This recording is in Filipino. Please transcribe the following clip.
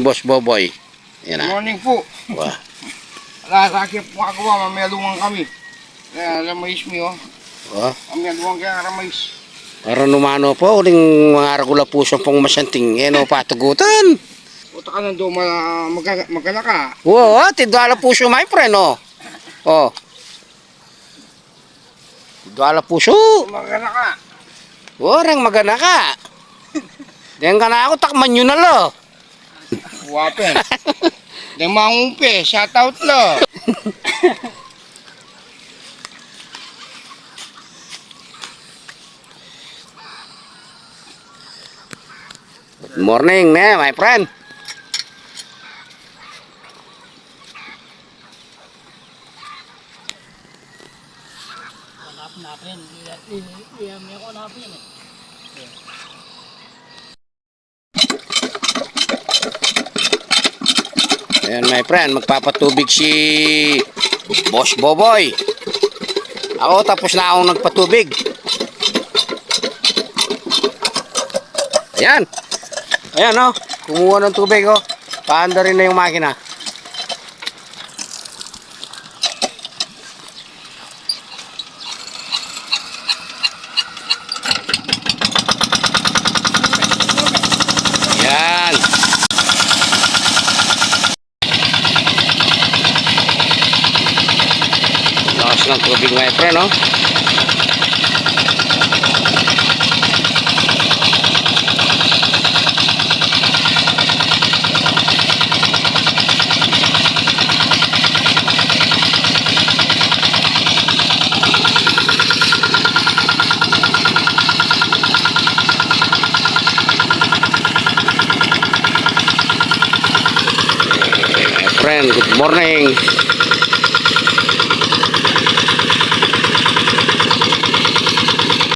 Boss Boboy. Yan Good na. morning po. Wah. Lalaki po ako ba, mamayalungan kami. Kaya ramais mi oh. Wah. Mamayalungan kaya ramais. Para numano po, uling mga regula po siyang pong masanting. Yan o, patugutan. Puta ka nando, magkala ka. Oo, tidwala po siya, my friend, o. O. Tidwala po siya. Magkala ka. Orang magana ka. Diyan ka na ako, takman nyo na lo. Wapen. Deng mangumpi, shout out lo. Good morning, my friend. Hanap natin. May ako hanapin eh. Ayan, my friend, magpapatubig si Boss Boboy. Ako, tapos na akong nagpatubig. Ayan. Ayan, oh. Kumuha ng tubig, oh. Paanda rin na yung makina. Ayan. Lakas ng tubig, my friend, oh. Friend, good morning.